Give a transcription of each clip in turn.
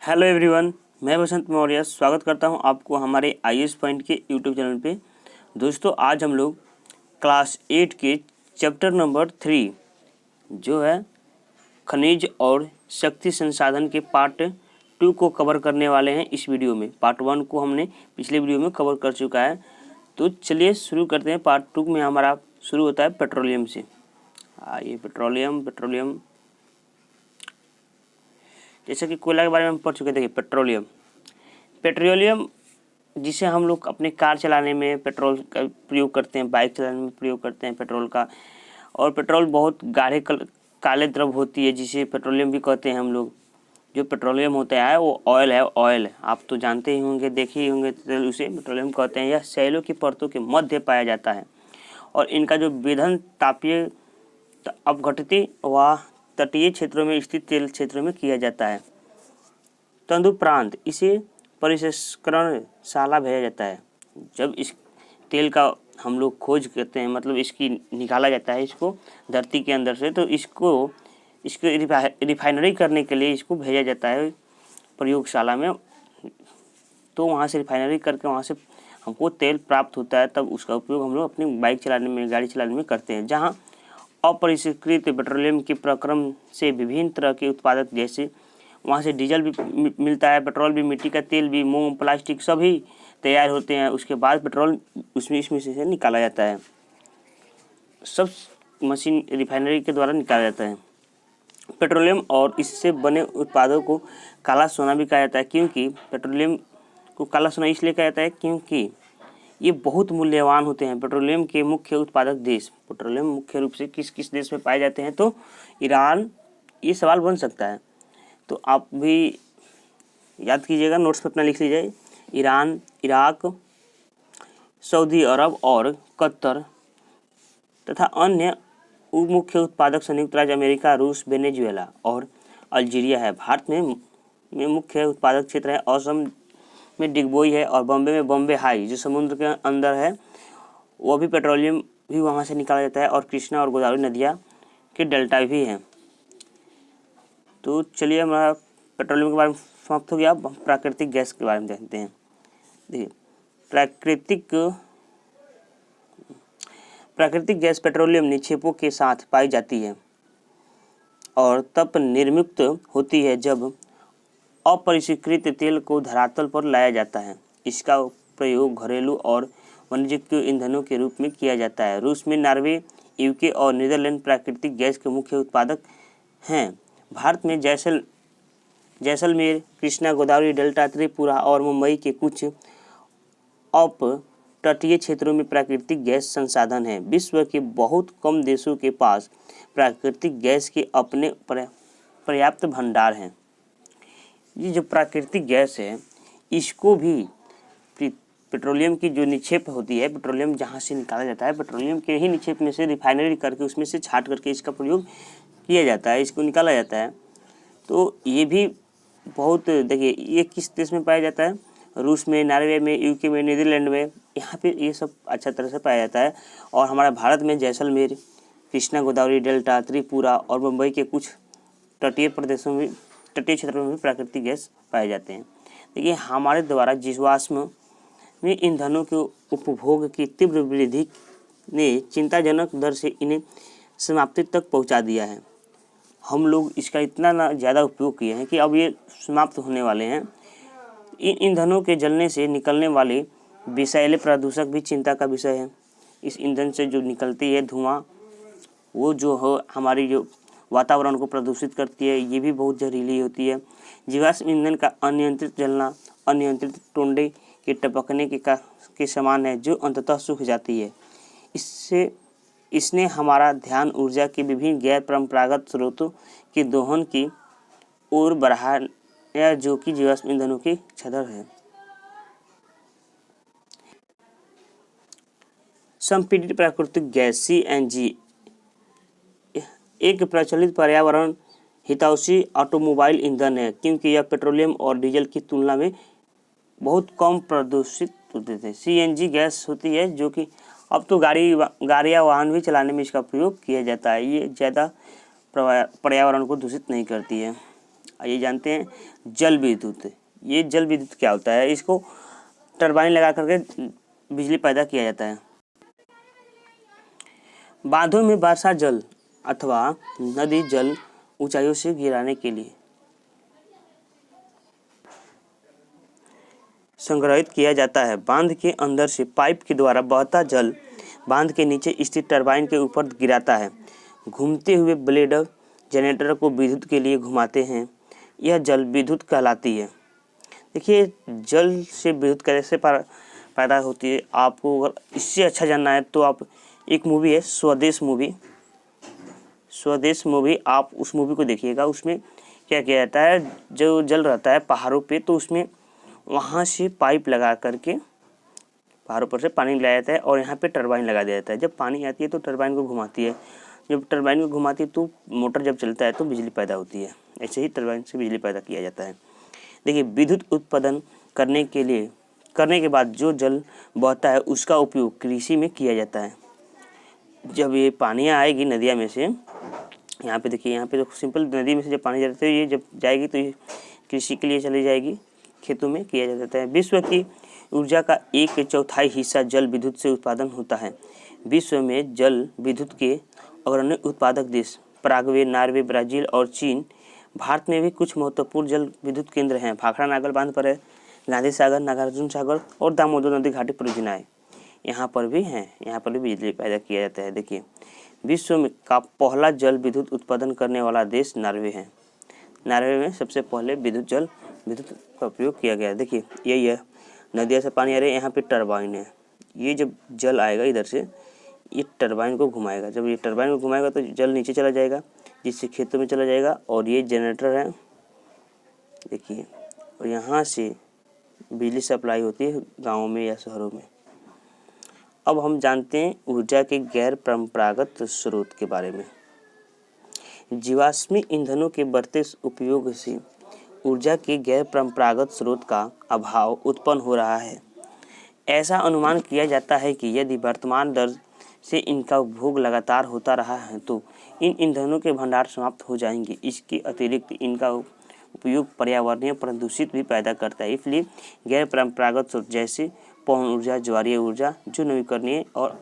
Hello everyone, मैं बसंत मौर्य स्वागत करता हूं आपको हमारे आईएएस पॉइंट के यूट्यूब चैनल पे। दोस्तों, आज हम लोग क्लास 8 के चैप्टर नंबर 3 जो है खनिज और शक्ति संसाधन के पार्ट 2 को कवर करने वाले हैं। इस वीडियो में पार्ट 1 को हमने पिछले वीडियो में कवर कर चुका है। तो चलिए शुरू करते हैं। पार्ट 2 में हमारा शुरू होता है पेट्रोलियम से। ये पेट्रोलियम जैसे कि कोयला के बारे में हम पढ़ चुके थे। पेट्रोलियम जिसे हम लोग अपने कार चलाने में पेट्रोल का प्रयोग करते हैं, बाइक चलाने में प्रयोग करते हैं पेट्रोल का। और पेट्रोल बहुत गाढ़े काले द्रव होती है जिसे पेट्रोलियम भी कहते हैं हम लोग। जो पेट्रोलियम होता है वो ऑयल है। आप तो जानते ही होंगे, देखे ही होंगे, तो उसे पेट्रोलियम कहते हैं। यह शैलों की परतों के मध्य पाया जाता है और इनका जो विधन तापीय अपघटती व तटीय क्षेत्रों में स्थित तेल क्षेत्रों में किया जाता है। तदुपरांत इसे परिष्करणशाला भेजा जाता है। जब इस तेल का हम लोग खोज करते हैं, मतलब इसकी निकाला जाता है इसको धरती के अंदर से, तो इसको रिफाइनरी करने के लिए इसको भेजा जाता है प्रयोगशाला में। तो वहाँ से रिफाइनरी करके वहाँ से हमको तेल प्राप्त होता है। तब उसका उपयोग हम लोग अपनी बाइक चलाने में, गाड़ी चलाने में करते हैं। जहाँ अपरिष्कृत पेट्रोलियम के प्रक्रम से विभिन्न तरह के उत्पादक, जैसे वहाँ से डीजल भी मिलता है, पेट्रोल भी, मिट्टी का तेल भी, मोम, प्लास्टिक सभी तैयार होते हैं। उसके बाद पेट्रोल इसमें से निकाला जाता है। सब मशीन रिफाइनरी के द्वारा निकाला जाता है। पेट्रोलियम और इससे बने उत्पादों को काला सोना भी कहा जाता है। क्योंकि पेट्रोलियम को काला सोना इसलिए कहा जाता है क्योंकि ये बहुत मूल्यवान होते हैं। पेट्रोलियम के मुख्य उत्पादक देश, पेट्रोलियम मुख्य रूप से किस किस देश में पाए जाते हैं? तो ईरान, ये सवाल बन सकता है, तो आप भी याद कीजिएगा, नोट्स पे अपना लिख लीजिए। ईरान, इराक, सऊदी अरब और कतर तथा अन्य मुख्य उत्पादक संयुक्त राज्य अमेरिका, रूस, वेनेजुएला और अल्जीरिया है। भारत में मुख्य उत्पादक क्षेत्र है। असम में डिगबोई है और बॉम्बे में बॉम्बे हाई जो समुद्र के अंदर है, वो भी पेट्रोलियम भी वहाँ से निकाला जाता है। और कृष्णा और गोदावरी नदियाँ के डेल्टा भी हैं। तो चलिए, हमारा पेट्रोलियम के बारे में समाप्त हो गया। प्राकृतिक गैस के बारे में जानते हैं। देखिए, प्राकृतिक गैस पेट्रोलियम निक्षेपों के साथ पाई जाती है और तब निर्मुक्त होती है जब अपरिष्कृत तेल को धरातल पर लाया जाता है। इसका प्रयोग घरेलू और वाणिज्यिक ईंधनों के रूप में किया जाता है। रूस में नॉर्वे, यूके और नीदरलैंड प्राकृतिक गैस के मुख्य उत्पादक हैं। भारत में जैसलमेर, कृष्णा, गोदावरी डेल्टा, त्रिपुरा और मुंबई के कुछ तटीय क्षेत्रों में प्राकृतिक गैस संसाधन है। विश्व के बहुत कम देशों के पास प्राकृतिक गैस के अपने पर्याप्त भंडार हैं। ये जो प्राकृतिक गैस है, इसको भी पेट्रोलियम की जो निक्षेप होती है, पेट्रोलियम जहाँ से निकाला जाता है, पेट्रोलियम के ही निक्षेप में से रिफाइनरी करके उसमें से छाट करके इसका प्रयोग किया जाता है, इसको निकाला जाता है। तो ये भी बहुत, देखिए, ये किस देश में पाया जाता है? रूस में, नॉर्वे में, यूके में, नीदरलैंड में, यहाँ पे ये सब अच्छा तरह से पाया जाता है। और हमारा भारत में जैसलमेर, कृष्णा, गोदावरी डेल्टा, त्रिपुरा और मुंबई के कुछ तटीय प्रदेशों में, तटीय क्षेत्रों में भी प्राकृतिक गैस पाए जाते हैं। देखिए, हमारे द्वारा जीवाश्म में ईंधनों के उपभोग की तीव्र वृद्धि ने चिंताजनक दर से इन्हें समाप्ति तक पहुंचा दिया है। हम लोग इसका इतना ज़्यादा उपयोग किए हैं कि अब ये समाप्त होने वाले हैं। इन ईंधनों के जलने से निकलने वाले विषैले प्रदूषक भी चिंता का विषय है। इस ईंधन से जो निकलती है धुआं, वो जो हो हमारी जो वातावरण को प्रदूषित करती है, ये भी बहुत जहरीली होती है। जीवाश्म ईंधन का अनियंत्रित जलना अनियंत्रित टोंडे के टपकने के समान है, जो अंततः सूख जाती है। इसने हमारा ध्यान ऊर्जा के विभिन्न गैर परंपरागत स्रोतों के दोहन की ओर बढ़ाया, जो कि जीवाश्म ईंधनों की छदर है। संपीड़ित प्राकृतिक गैस CNG एक प्रचलित पर्यावरण हितैषी ऑटोमोबाइल ईंधन है, क्योंकि यह पेट्रोलियम और डीजल की तुलना में बहुत कम प्रदूषित होते थे। CNG गैस होती है जो कि अब तो गाड़ियाँ वाहन भी चलाने में इसका प्रयोग किया जाता है। ये ज़्यादा पर्यावरण को दूषित नहीं करती है। आइए जानते हैं जल विद्युत। ये जल विद्युत क्या होता है? इसको टरबाइन लगा करके बिजली पैदा किया जाता है। बांधों में वर्षा जल अथवा नदी जल ऊंचाइयों से गिराने के लिए संग्रहित किया जाता है। बांध के अंदर से पाइप के द्वारा बहता जल बांध के नीचे स्थित टरबाइन के ऊपर गिराता है। घूमते हुए ब्लेड जनरेटर को विद्युत के लिए घुमाते हैं। यह जल विद्युत कहलाती है। देखिए जल से विद्युत कैसे पैदा होती है, आपको अगर इससे अच्छा जानना है तो आप एक मूवी है स्वदेश मूवी, आप उस मूवी को देखिएगा। उसमें क्या किया जाता है, जो जल रहता है पहाड़ों पे, तो उसमें वहाँ से पाइप लगा करके पहाड़ों पर से पानी लाया जाता है और यहाँ पे टरबाइन लगा दिया जाता है। जब पानी आती है तो टरबाइन को घुमाती है। जब टरबाइन को घुमाती है तो मोटर जब चलता है तो बिजली पैदा होती है। ऐसे ही टरबाइन से बिजली पैदा किया जाता है। देखिए विद्युत उत्पादन करने के बाद जो जल बहता है उसका उपयोग कृषि में किया जाता है। जब ये पानियाँ आएगी नदियाँ में से, यहाँ पे देखिए, यहाँ पे तो सिंपल नदी में से जब पानी जाता है, ये जब जाएगी तो ये कृषि के लिए चली जाएगी, खेतों में किया जाता है। विश्व की ऊर्जा का 1/4 हिस्सा जल विद्युत से उत्पादन होता है। विश्व में जल विद्युत के अग्रणी उत्पादक देश पराग्वे, नॉर्वे, ब्राज़ील और चीन। भारत में भी कुछ महत्वपूर्ण जल विद्युत केंद्र हैं। भाखड़ा नागल बांध पर है, गांधी सागर, नागार्जुन सागर और दामोदर नदी घाटी परियोजनाएं यहाँ पर भी हैं। यहाँ पर भी बिजली पैदा किया जाता है। देखिए विश्व में का पहला जल विद्युत उत्पादन करने वाला देश नॉर्वे है। नॉर्वे में सबसे पहले विद्युत का उपयोग किया गया है। देखिए यही है, नदियों से पानी आ रहा है, यहाँ पे टरबाइन है। ये जब जल आएगा इधर से, ये टरबाइन को घुमाएगा। जब ये टरबाइन को घुमाएगा तो जल नीचे चला जाएगा, जिससे खेतों में चला जाएगा। और ये जनरेटर है देखिए, और यहाँ से बिजली सप्लाई होती है गाँवों में या शहरों में। अब हम जानते हैं ऊर्जा के गैर परंपरागत स्रोत के बारे में। जीवाश्मी ईंधनों के बढ़ते उपयोग से ऊर्जा के गैर परंपरागत स्रोत का अभाव उत्पन्न हो रहा है। ऐसा अनुमान किया जाता है कि यदि वर्तमान दर से इनका उपभोग लगातार होता रहा है तो इन ईंधनों के भंडार समाप्त हो जाएंगे। इसके अतिरिक्त इनका उपयोग पर्यावरणीय प्रदूषित भी पैदा करता है। इसलिए गैर परंपरागत स्रोत जैसे पवन ऊर्जा, ज्वारीय ऊर्जा जो नवीकरणीय और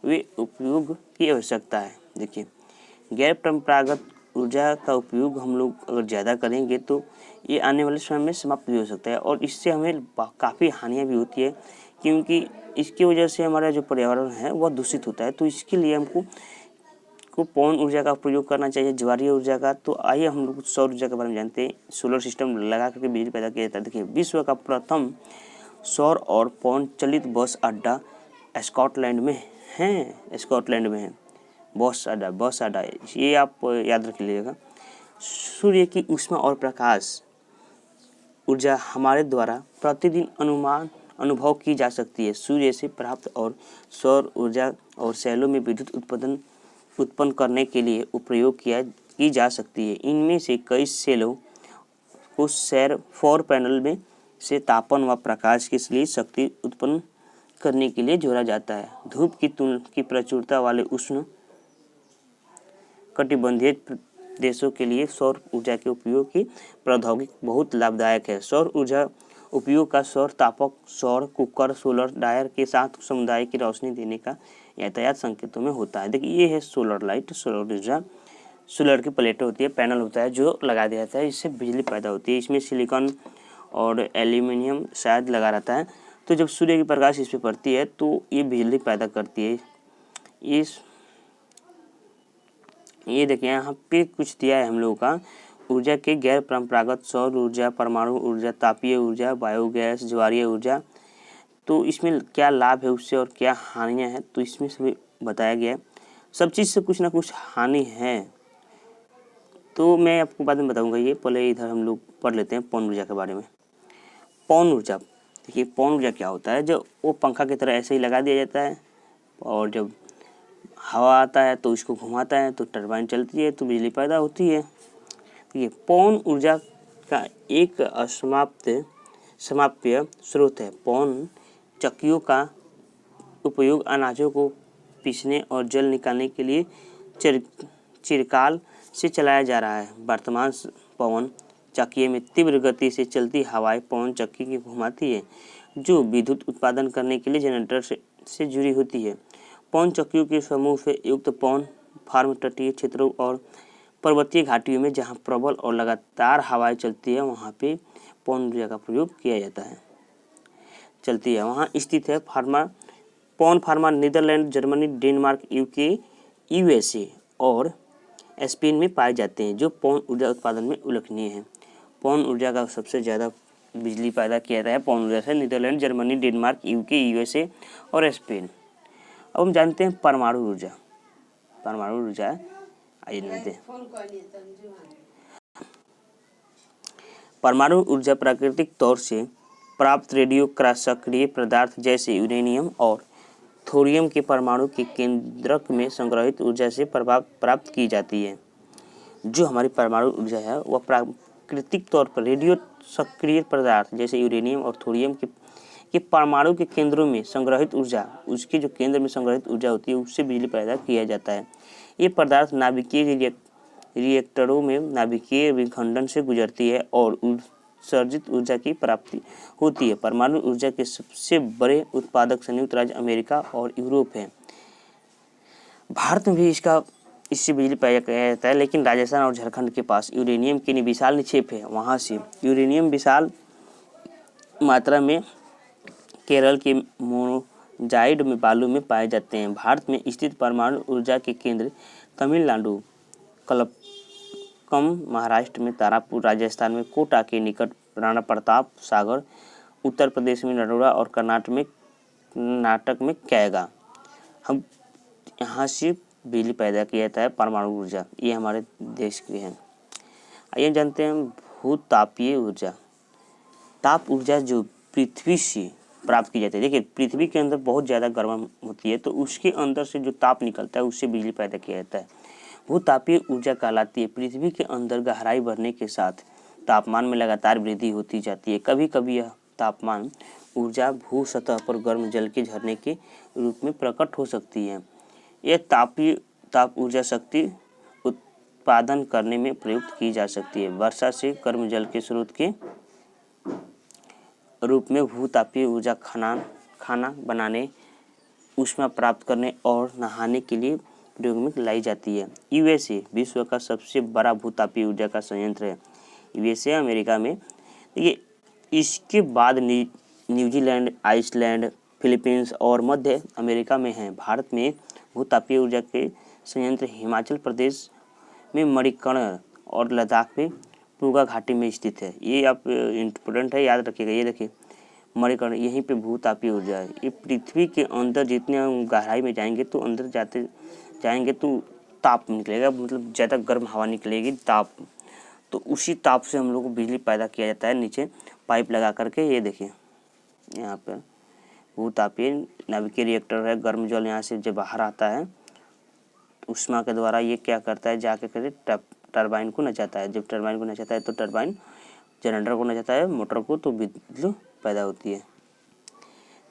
वे उपयोग की आवश्यकता है। देखिए गैर परंपरागत ऊर्जा का उपयोग हम लोग अगर ज़्यादा करेंगे तो ये आने वाले समय में समाप्त भी हो सकता है और इससे हमें काफ़ी हानियाँ भी होती है, क्योंकि इसकी वजह से हमारा जो पर्यावरण है वह दूषित होता है। तो इसके लिए हमको पवन ऊर्जा का प्रयोग करना चाहिए, ज्वारीय ऊर्जा का। तो आइए हम लोग सौर ऊर्जा के बारे में जानते हैं। सोलर सिस्टम लगा करके बिजली पैदा किया जाता है। देखिए विश्व का प्रथम सौर और पवन चलित बस अड्डा स्कॉटलैंड में है। बस अड्डा ये आप याद रख लीजिएगा। सूर्य की ऊष्मा और प्रकाश ऊर्जा हमारे द्वारा प्रतिदिन अनुभव की जा सकती है। सूर्य से प्राप्त और सौर ऊर्जा और सेलों में विद्युत उत्पन्न करने के लिए प्रयोग की जा सकती है। इनमें से कई सेलों को सौर पैनल में से तापन व प्रकाश के लिए शक्ति उत्पन्न करने के लिए जोड़ा जाता है। धूप की प्रचुरता वाले उष्ण कटिबंधीय देशों के लिए सौर ऊर्जा के उपयोग की प्रौद्योगिकी बहुत लाभदायक है। सौर ऊर्जा उपयोग का सौर तापक, सौर कुकर, सोलर ड्रायर के साथ समुदाय की रोशनी देने का यातायात संकेतों में होता है। देखिए ये है सोलर लाइट, सोलर ऊर्जा। सोलर की प्लेटें होती है, पैनल होता है जो लगा दिया जाता है, इससे बिजली पैदा होती है। इसमें सिलिकॉन और एल्यूमिनियम शायद लगा रहता है। तो जब सूर्य की प्रकाश इस पर पड़ती है तो ये बिजली पैदा करती है। ये देखिए यहाँ पे कुछ दिया है हम लोगों का ऊर्जा के गैर परंपरागत सौर ऊर्जा, परमाणु ऊर्जा, तापीय ऊर्जा, बायोगैस, ज्वारीय ऊर्जा। तो इसमें क्या लाभ है उससे और क्या हानियाँ हैं, तो इसमें सभी बताया गया है। सब चीज़ से कुछ ना कुछ हानि है, तो मैं आपको बाद में बताऊंगा। ये पहले इधर हम लोग पढ़ लेते हैं पवन ऊर्जा के बारे में। पवन ऊर्जा, देखिए पवन ऊर्जा क्या होता है, जो वो पंखा की तरह ऐसे ही लगा दिया जाता है और जब हवा आता है तो इसको घुमाता है तो टरबाइन चलती है तो बिजली पैदा होती है। देखिए पवन ऊर्जा का एक समाप्य स्रोत है। पवन चक्कियों का उपयोग अनाजों को पीसने और जल निकालने के लिए चिरकाल से चलाया जा रहा है। वर्तमान पवन चक्की में तीव्र गति से चलती हवाएं पवन चक्की की घुमाती है, जो विद्युत उत्पादन करने के लिए जनरेटर से जुड़ी होती है। पवन चक्कियों के समूह से युक्त पवन फार्म तटीय क्षेत्रों और पर्वतीय घाटियों में जहां प्रबल और लगातार हवाएं चलती है, वहां पे पवन ऊर्जा का प्रयोग किया जाता है। चलती है वहां स्थित है Pawan pharma Netherland, Germany, Denmark, UK, USA और स्पेन में पाए जाते हैं, जो पवन ऊर्जा उत्पादन में उल्लेखनीय है। पवन ऊर्जा का सबसे ज़्यादा बिजली पैदा किया जाता है पवन ऊर्जा से Netherlands, Germany, Denmark, UK, USA और स्पेन। अब हम जानते हैं परमाणु ऊर्जा। परमाणु ऊर्जा आइए जानते हैं। परमाणु ऊर्जा प्राकृतिक तौर से प्राप्त रेडियो सक्रिय पदार्थ जैसे यूरेनियम और थोरियम के परमाणु के केंद्रक में संग्रहित ऊर्जा से प्राप्त की जाती है। जो हमारी परमाणु ऊर्जा है वह प्राकृतिक तौर पर रेडियो सक्रिय पदार्थ जैसे यूरेनियम और थोरियम के परमाणु के केंद्रों में संग्रहित ऊर्जा, उसके जो केंद्र में संग्रहित ऊर्जा होती है उससे बिजली पैदा किया जाता है। ये पदार्थ नाभिकीय रिएक्टरों में नाभिकीय विखंडन से गुजरती है और उत्सर्जित ऊर्जा की प्राप्ति होती है। परमाणु ऊर्जा के सबसे बड़े उत्पादक संयुक्त राज्य अमेरिका और यूरोप है। भारत में भी इससे बिजली पैदा किया जाता है, लेकिन राजस्थान और झारखंड के पास यूरेनियम के विशाल निक्षेप है। वहाँ से यूरेनियम विशाल मात्रा में केरल के मोनोजाइड में बालू में पाए जाते हैं। भारत में स्थित परमाणु ऊर्जा के केंद्र तमिलनाडु कलक्कम, महाराष्ट्र में तारापुर, राजस्थान में कोटा के निकट राणा प्रताप सागर, उत्तर प्रदेश में नरोड़ा और कर्नाटक में कैगा। हम यहाँ से बिजली पैदा किया जाता है परमाणु ऊर्जा, ये हमारे देश की है। आइए जानते हैं भूतापीय ऊर्जा। ताप ऊर्जा जो पृथ्वी से प्राप्त की जाती है। देखिए पृथ्वी के अंदर बहुत ज़्यादा गर्म होती है, तो उसके अंदर से जो ताप निकलता है उससे बिजली पैदा किया जाता है। भूतापीय ऊर्जा कहलाती है। पृथ्वी के अंदर गहराई बढ़ने के साथ तापमान में लगातार वृद्धि होती जाती है। कभी कभी यह तापमान ऊर्जा भू सतह पर गर्म जल के झरने के रूप में प्रकट हो सकती है। यह ताप ऊर्जा शक्ति उत्पादन करने में प्रयुक्त की जा सकती है। वर्षा से गर्म जल के स्रोत के रूप में भूतापीय ऊर्जा खाना बनाने, ऊष्मा प्राप्त करने और नहाने के लिए प्रयोग में लाई जाती है। यूएसए विश्व का सबसे बड़ा भूतापीय ऊर्जा का संयंत्र है। यूएसए अमेरिका में, ये इसके बाद न्यूजीलैंड, आइसलैंड, फिलीपींस और मध्य अमेरिका में है। भारत में भूतापीय ऊर्जा के संयंत्र हिमाचल प्रदेश में मणिकर्ण और लद्दाख में पूर्वा घाटी में स्थित है। ये आप इम्पोर्टेंट है, याद रखिएगा। ये देखिए मणिकर्ण, यहीं पे भूतापीय ऊर्जा है। ये पृथ्वी के अंदर जितने हम गहराई में जाएंगे तो अंदर जाएंगे तो ताप निकलेगा, मतलब ज़्यादा गर्म हवा निकलेगी, ताप। तो उसी ताप से हम लोग को बिजली पैदा किया जाता है नीचे पाइप लगा करके। ये देखिए यहाँ पर भूतापीय नाभिकीय रिएक्टर है। गर्म जल यहाँ से जब बाहर आता है ऊष्मा के द्वारा, ये क्या करता है, जाके करके टरबाइन को नचाता है। जब टरबाइन को नचाता है तो टरबाइन जनरेटर को नचाता है, मोटर को, तो बिजली पैदा होती है।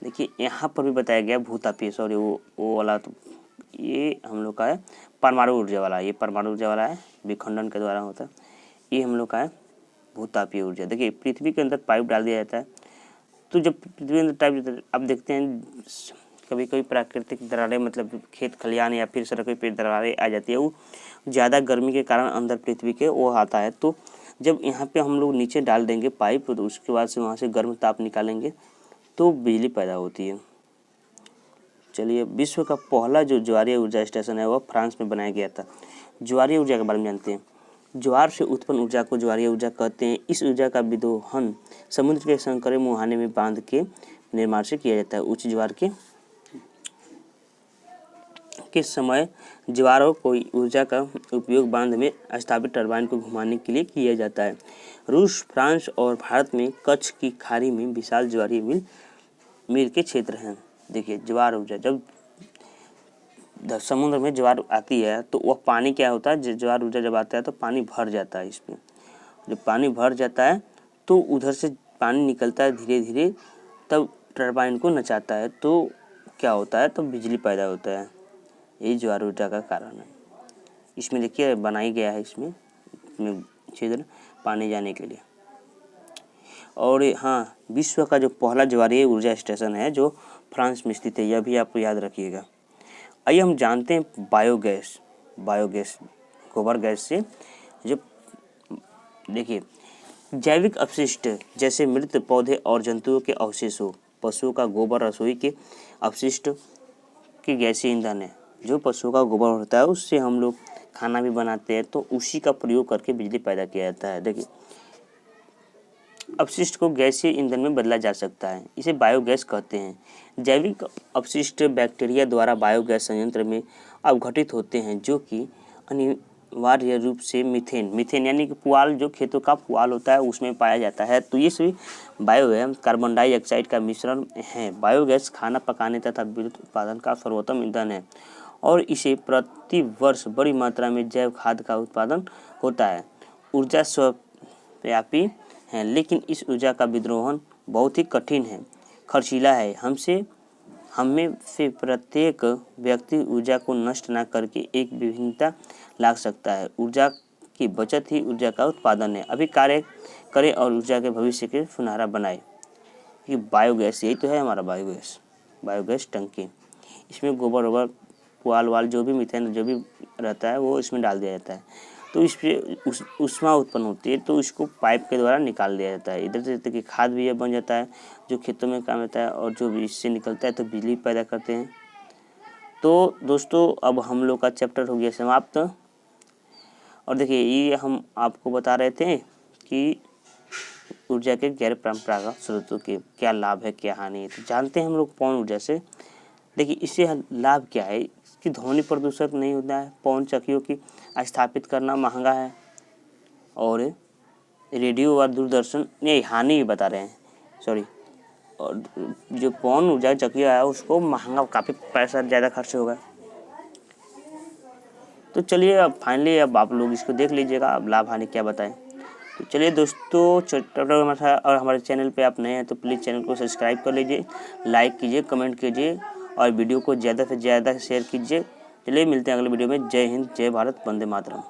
देखिए यहाँ पर भी बताया गया भूतापीय, सॉरी वो वाला, तो ये हम लोग का है परमाणु ऊर्जा वाला। ये परमाणु ऊर्जा वाला है, विखंडन के द्वारा होता है। ये हम लोग का है भूतापीय ऊर्जा। देखिए पृथ्वी के अंदर पाइप डाल दिया जाता है, तो जब पृथ्वी के अंदर टाइप, आप देखते हैं कभी कभी प्राकृतिक दरारें, मतलब खेत खलियान या फिर सड़कों पे दरारें आ जाती है, वो ज़्यादा गर्मी के कारण अंदर पृथ्वी के वो आता है। तो जब यहाँ पे हम लोग नीचे डाल देंगे पाइप, तो उसके बाद से वहाँ से गर्म ताप निकालेंगे तो बिजली पैदा होती है। चलिए, विश्व का पहला जो ज्वारीय ऊर्जा स्टेशन है वह फ्रांस में बनाया गया था। ज्वारीय ऊर्जा के बारे में जानते हैं। ज्वार से उत्पन्न ऊर्जा को ज्वारीय ऊर्जा कहते हैं। इस ऊर्जा का विदोहन समुद्र के संकरे मुहाने में बांध के निर्माण से किया जाता है। उच्च ज्वार के समय ज्वारों को ऊर्जा का उपयोग बांध में स्थापित टरबाइन को घुमाने के लिए किया जाता है। रूस, फ्रांस और भारत में कच्छ की खाड़ी में विशाल ज्वारीय मिल के क्षेत्र हैं। देखिए ज्वार ऊर्जा, जब समुद्र में ज्वार आती है तो वह पानी क्या होता है, ज्वार ऊर्जा जब आता है तो पानी भर जाता है इसमें। जब पानी भर जाता है तो उधर से पानी निकलता है धीरे धीरे, तब टरबाइन को नचाता है, तो क्या होता है, तो बिजली पैदा होता है। यही ज्वार ऊर्जा का कारण है। इसमें देखिए बनाई गया है इसमें छिद्र। पानी जाने के लिए। और हाँ, विश्व का जो पहला ज्वारीय ऊर्जा स्टेशन है जो फ्रांस में स्थित है, यह भी आपको याद रखिएगा। आइए हम जानते हैं बायोगैस गोबर गैस से जो देखिए जैविक अपशिष्ट जैसे मृत पौधे और जंतुओं के अवशेषों, पशुओं का गोबर, रसोई के अपशिष्ट की गैसीय ईंधन है। जो पशुओं का गोबर होता है उससे हम लोग खाना भी बनाते हैं, तो उसी का प्रयोग करके बिजली पैदा किया जाता है। देखिए अपशिष्ट को गैसीय ईंधन में बदला जा सकता है, इसे बायोगैस कहते हैं। जैविक अपशिष्ट बैक्टीरिया द्वारा बायोगैस संयंत्र में अवघटित होते हैं, जो कि अनिवार्य रूप से मीथेन यानी कि पुआल, जो खेतों का पुआल होता है उसमें पाया जाता है। तो ये सभी बायोगैस कार्बन डाइऑक्साइड का मिश्रण है। बायोगैस खाना पकाने तथा विद्युत उत्पादन का सर्वोत्तम ईंधन है और इसे प्रति वर्ष बड़ी मात्रा में जैव खाद का उत्पादन होता है। ऊर्जा सर्वव्यापी है, लेकिन इस ऊर्जा का विद्रोहन बहुत ही कठिन है, खर्चीला है। हमें से प्रत्येक व्यक्ति ऊर्जा को नष्ट न करके एक विभिन्नता ला सकता है। ऊर्जा की बचत ही ऊर्जा का उत्पादन है। अभी कार्य करें और ऊर्जा के भविष्य के सुनहरा बनाए। ये बायोगैस, यही तो है हमारा बायोगैस टंकी। इसमें गोबर वोबर पुआल वाल जो भी मीथेन जो भी रहता है वो इसमें डाल दिया जाता है, तो इस पर ऊष्मा उत्पन्न होती है, तो इसको पाइप के द्वारा निकाल दिया जाता है। इधर से देखिए खाद भी यह बन जाता है जो खेतों में काम आता है, और जो भी इससे निकलता है तो बिजली पैदा करते हैं। तो दोस्तों अब हम लोग का चैप्टर हो गया समाप्त। और देखिए ये हम आपको बता रहे थे कि ऊर्जा के गैर परंपरागत स्रोतों के क्या लाभ है क्या हानि है। तो जानते हैं हम लोग पवन ऊर्जा से। देखिए इससे लाभ क्या है कि ध्वनि प्रदूषण नहीं होता है, पवन चक्कियों की स्थापित करना महंगा है, और रेडियो और दूरदर्शन, नहीं हानि भी बता रहे हैं, सॉरी। और जो पवन ऊर्जा चक्कियाँ है उसको महंगा, काफ़ी पैसा ज़्यादा खर्च होगा। तो चलिए अब फाइनली अब आप लोग इसको देख लीजिएगा, अब लाभ हानि क्या बताएं। तो चलिए दोस्तों, चैप्टर और हमारे चैनल पे आप नए हैं तो प्लीज़ चैनल को सब्सक्राइब कर लीजिए, लाइक कीजिए, कमेंट कीजिए और वीडियो को ज़्यादा से ज़्यादा शेयर कीजिए। चलिए मिलते हैं अगले वीडियो में। जय हिंद, जय भारत, वंदे मातरम।